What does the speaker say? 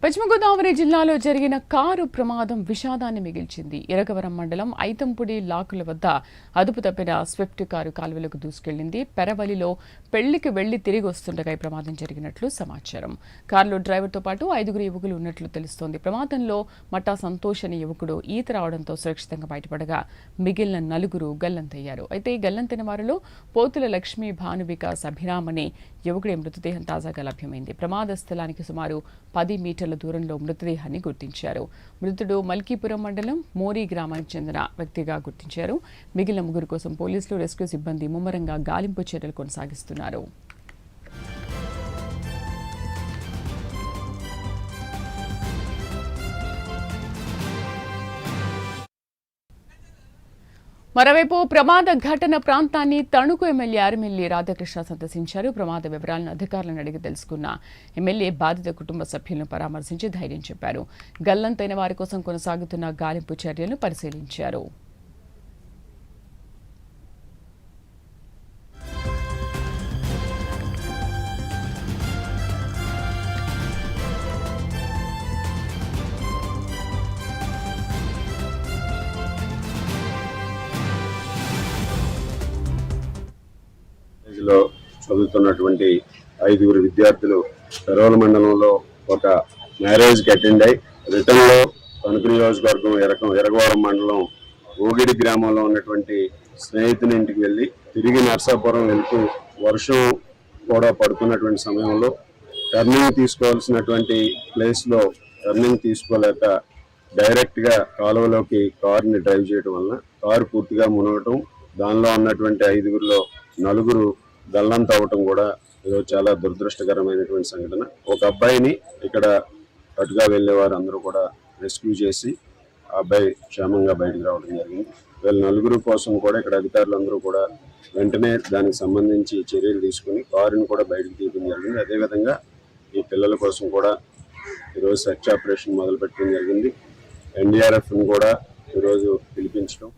పశ్చిమ గోదావరి జిల్లాలో జరిగిన కారు ప్రమాదం విషాదాన్ని మిగిల్చింది. ఇరగవరం మండలం ఐతంపుడి లాకుల వద్ద అదుపు తప్పిన స్విఫ్ట్ కారు కాలువలకు దూసుకెళ్లింది. పెరవలిలో పెళ్లికి వెళ్లి తిరిగి వస్తుండగా ఈ ప్రమాదం జరిగినట్లు సమాచారం. కారులో డ్రైవర్తో పాటు 5 యువకులు ఉన్నట్లు తెలుస్తోంది. ప్రమాదంలో మట్టా సంతోష్ అనే యువకుడు ఈత రావడంతో సురక్షితంగా బయటపడగా మిగిలిన 4 గల్లంతయ్యారు. అయితే ఈ గల్లంతైన వారిలో పోతుల లక్ష్మీ భానువికాస్ అభిరామ్ అనే యువకుడి మృతదేహం తాజాగా లభ్యమైంది. ప్రమాద స్థలానికి సుమారు 10 మీటర్ల దూరంలో మృతదేహాన్ని గుర్తించారు. మృతుడు మల్కీపురం మండలం మోరీ గ్రామానికి చెందిన వ్యక్తిగా గుర్తించారు. మిగిలిన 3 కోసం పోలీసులు, రెస్క్యూ సిబ్బంది ముమ్మరంగా గాలింపు చర్యలు కొనసాగిస్తున్నారు. మరోవైపు ప్రమాద ఘటన ప్రాంతాన్ని తణుకు ఎమ్మెల్యే ఆర్మిల్లి రాధాకృష్ణ సందర్శించారు. ప్రమాద వివరాలను అధికారులను అడిగి తెలుసుకున్న ఎమ్మెల్యే బాధిత కుటుంబ సభ్యులను పరామర్శించి ధైర్యం చెప్పారు. గల్లంతైన వారి కోసం కొనసాగుతున్న గాలింపు చర్యలను పరిశీలించారు. లో చదువుతున్నటువంటి 5 విద్యార్థులు పెరవల మండలంలో ఒక మ్యారేజ్కి అటెండ్ అయి రిటర్న్ లో తణుకు నియోజకవర్గం ఎరగవరం మండలం ఓగిడి గ్రామంలో ఉన్నటువంటి స్నేహితుని ఇంటికి వెళ్ళి తిరిగి నర్సాపురం వెళ్తూ వర్షం కూడా పడుతున్నటువంటి సమయంలో టర్నింగ్ తీసుకోవాల్సినటువంటి ప్లేస్ లో టర్నింగ్ తీసుకోలేక డైరెక్ట్ గా కాలువలోకి కారుని డ్రైవ్ చేయడం వలన కారు పూర్తిగా మునగటం, దానిలో ఉన్నటువంటి 5లో 4 గల్లంత అవటం కూడా ఈరోజు చాలా దురదృష్టకరమైనటువంటి సంఘటన. ఒక అబ్బాయిని ఇక్కడ అటుగా వెళ్లే వారు అందరూ కూడా రెస్క్యూ చేసి ఆ అబ్బాయి క్షేమంగా బయటకు రావడం జరిగింది. వీళ్ళ 4 కోసం కూడా ఇక్కడ అధికారులందరూ కూడా వెంటనే దానికి సంబంధించి చర్యలు తీసుకుని కారుని కూడా బయటకు తీయడం జరిగింది. అదేవిధంగా ఈ పిల్లల కోసం కూడా ఈరోజు సెర్చ్ ఆపరేషన్ మొదలు పెట్టడం జరిగింది. NDRF కూడా ఈరోజు పిలిపించడం